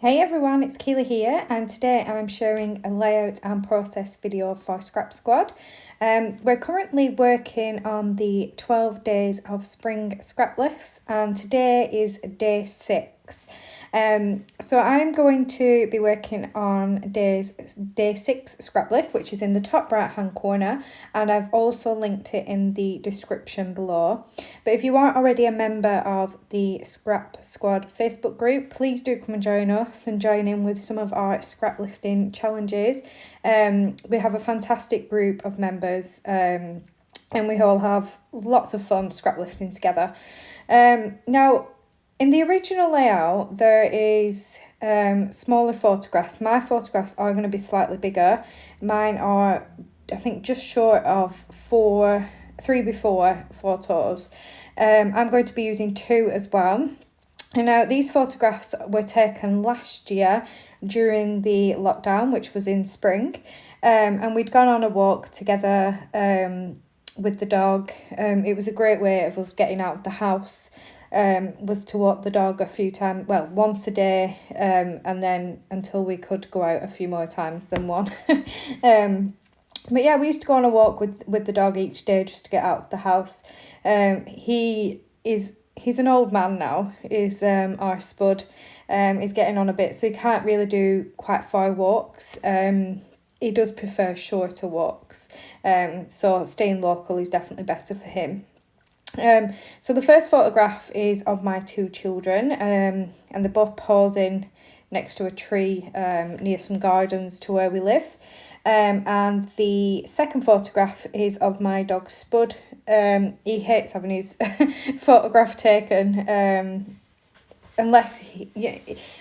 Hey everyone, it's Keela here, and today I'm sharing a layout and process video for Scrap Squad. We're currently working on the 12 Days of Spring Scraplifts, and today is day 6. So I'm going to be working on day 6 Scraplift, which is in the top right hand corner, and I've also linked it in the description below. But if you aren't already a member of the Scrap Squad Facebook group, please do come and join us and join in with some of our scraplifting challenges. We have a fantastic group of members, and we all have lots of fun scraplifting together. Now, in the original layout, there is smaller photographs. My photographs are going to be slightly bigger. Mine are, I think, just short of 3x4 photos. I'm going to be using 2 as well. And now these photographs were taken last year during the lockdown, which was in spring. And we'd gone on a walk together with the dog. It was a great way of us getting out of the house. Was to walk the dog a few times, well, once a day, and then until we could go out a few more times than one. But yeah, we used to go on a walk with the dog each day just to get out of the house. He's an old man now, is our Spud. He's getting on a bit, so he can't really do quite far walks. He does prefer shorter walks, so staying local is definitely better for him. So the first photograph is of my 2 children, and they're both posing next to a tree near some gardens to where we live. And the second photograph is of my dog Spud. He hates having his photograph taken,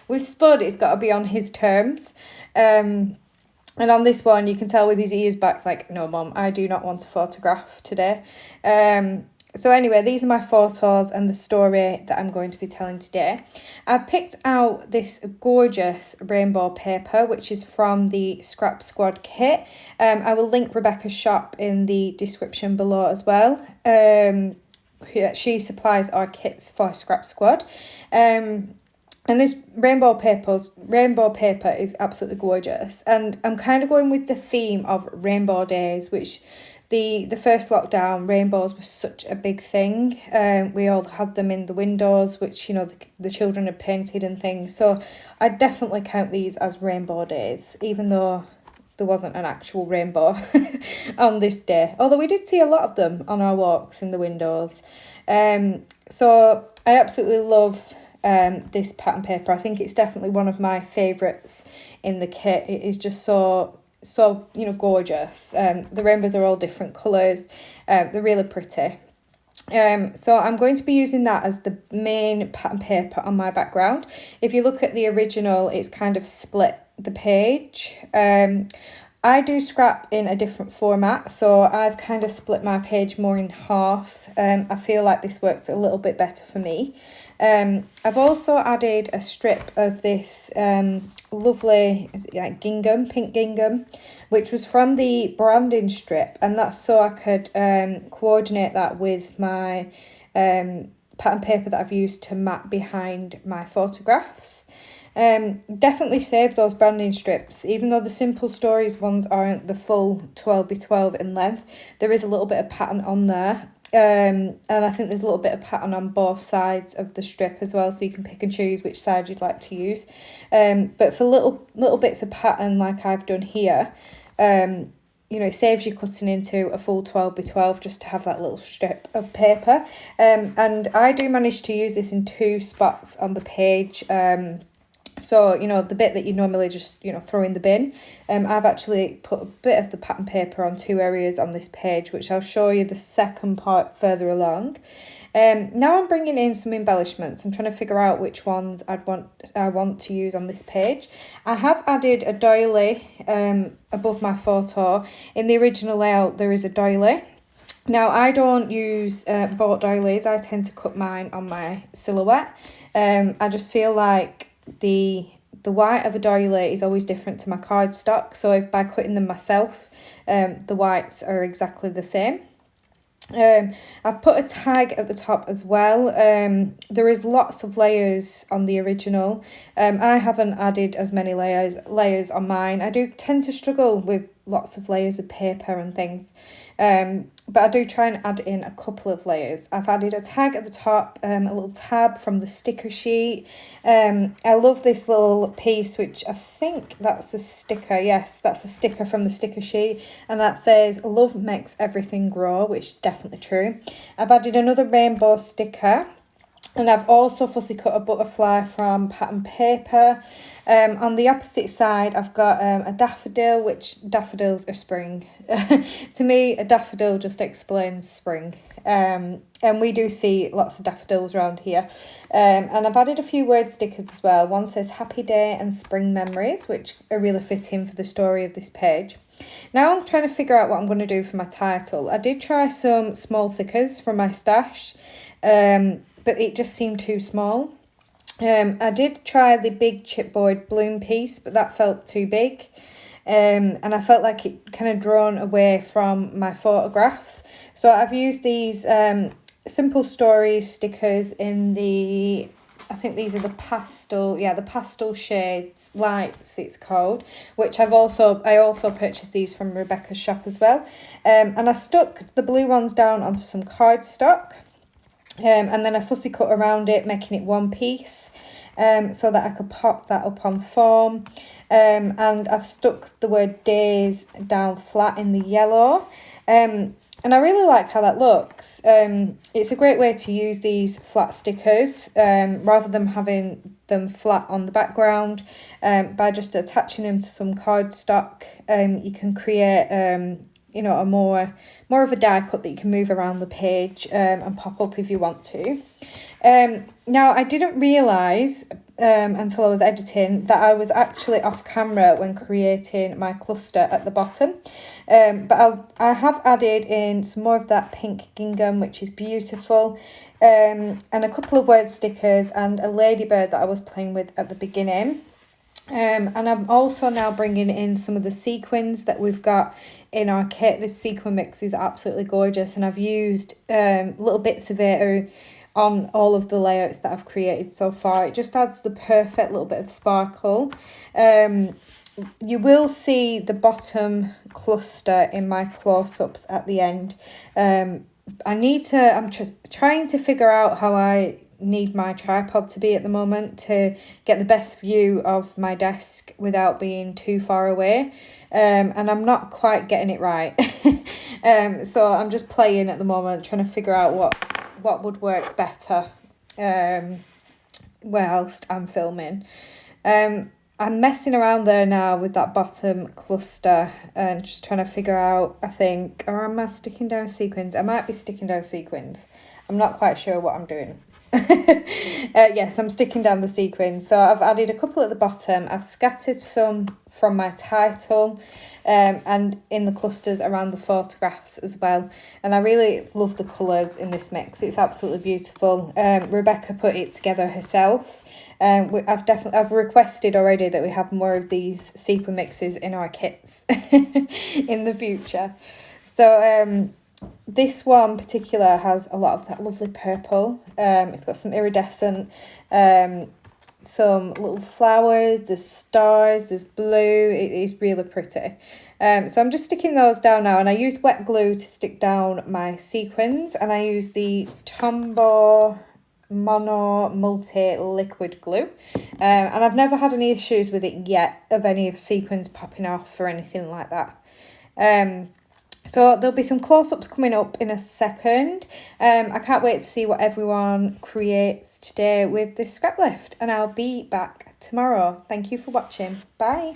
with Spud it's got to be on his terms. And on this one you can tell with his ears back, like, no mum, I do not want a photograph today. So anyway, these are my photos and the story that I'm going to be telling today. I've picked out this gorgeous rainbow paper, which is from the Scrap Squad kit. I will link Rebecca's shop in the description below as well. She supplies our kits for Scrap Squad. And this rainbow paper is absolutely gorgeous. And I'm kind of going with the theme of rainbow days, which the first lockdown, rainbows were such a big thing. We all had them in the windows, which, you know, the children had painted and things. So I definitely count these as rainbow days, even though there wasn't an actual rainbow on this day. Although we did see a lot of them on our walks in the windows. So I absolutely love this pattern paper. I think it's definitely one of my favourites in the kit. It is just so gorgeous. The rainbows are all different colours. They're really pretty. So I'm going to be using that as the main pattern paper on my background. If you look at the original, it's kind of split the page. I do scrap in a different format, so I've kind of split my page more in half. I feel like this works a little bit better for me. I've also added a strip of this lovely, is it like gingham, pink gingham, which was from the branding strip, and that's so I could coordinate that with my pattern paper that I've used to map behind my photographs. Definitely save those branding strips. Even though the Simple Stories ones aren't the full 12x12 in length, there is a little bit of pattern on there. And I think there's a little bit of pattern on both sides of the strip as well, so you can pick and choose which side you'd like to use. But for little bits of pattern like I've done here, it saves you cutting into a full 12x12 just to have that little strip of paper. And I do manage to use this in 2 spots on the page. So, the bit that you normally just, throw in the bin, I've actually put a bit of the pattern paper on 2 areas on this page, which I'll show you the second part further along. Now I'm bringing in some embellishments. I'm trying to figure out which ones I want to use on this page. I have added a doily above my photo. In the original layout, there is a doily. Now, I don't use boat doilies. I tend to cut mine on my silhouette. I just feel like the white of a doily is always different to my cardstock, so if by cutting them myself, the whites are exactly the same. I've put a tag at the top as well. There is lots of layers on the original. I haven't added as many layers on mine. I do tend to struggle with lots of layers of paper and things. But I do try and add in a couple of layers. I've added a tag at the top, a little tab from the sticker sheet. I love this little piece, which I think that's a sticker. Yes, that's a sticker from the sticker sheet. And that says, "Love makes everything grow," which is definitely true. I've added another rainbow sticker. And I've also fussy cut a butterfly from pattern paper. On the opposite side, I've got a daffodil, which daffodils are spring. To me, a daffodil just explains spring. And we do see lots of daffodils around here. And I've added a few word stickers as well. One says "Happy Day" and "Spring Memories," which are really fitting for the story of this page. Now I'm trying to figure out what I'm going to do for my title. I did try some small thickers from my stash. But it just seemed too small. I did try the big chipboard bloom piece, but that felt too big. And I felt like it kind of drawn away from my photographs. So I've used these Simple Stories stickers in the, I think these are the pastel shades lights it's called, which I also purchased these from Rebecca's shop as well. And I stuck the blue ones down onto some cardstock. And then I fussy cut around it, making it one piece, so that I could pop that up on foam. And I've stuck the word "Days" down flat in the yellow. And I really like how that looks. It's a great way to use these flat stickers, rather than having them flat on the background. By just attaching them to some cardstock, you can create a more of a die cut that you can move around the page and pop up if you want to. Now, I didn't realise until I was editing that I was actually off camera when creating my cluster at the bottom. But I have added in some more of that pink gingham, which is beautiful, and a couple of word stickers and a ladybird that I was playing with at the beginning. And I'm also now bringing in some of the sequins that we've got in our kit. This sequin mix is absolutely gorgeous, and I've used little bits of it on all of the layouts that I've created so far. It just adds the perfect little bit of sparkle. You will see the bottom cluster in my close-ups at the end. I'm trying to figure out how I need my tripod to be at the moment to get the best view of my desk without being too far away, and I'm not quite getting it right. So I'm just playing at the moment, trying to figure out what would work better whilst I'm filming. I'm messing around there now with that bottom cluster and just trying to figure out, I think, or am I sticking down sequins? I might be sticking down sequins. I'm not quite sure what I'm doing. Yes, I'm sticking down the sequins. So I've added a couple at the bottom. I've scattered some from my title, and in the clusters around the photographs as well. And I really love the colours in this mix. It's absolutely beautiful. Rebecca put it together herself. I've requested already that we have more of these sequin mixes in our kits in the future. So this one in particular has a lot of that lovely purple. It's got some iridescent, some little flowers, there's stars, there's blue. It is really pretty. So I'm just sticking those down now, and I used wet glue to stick down my sequins, and I use the Tombow Mono Multi Liquid Glue, and I've never had any issues with it yet of any of sequins popping off or anything like that. So there'll be some close-ups coming up in a second. I can't wait to see what everyone creates today with this scrap lift, and I'll be back tomorrow. Thank you for watching. Bye.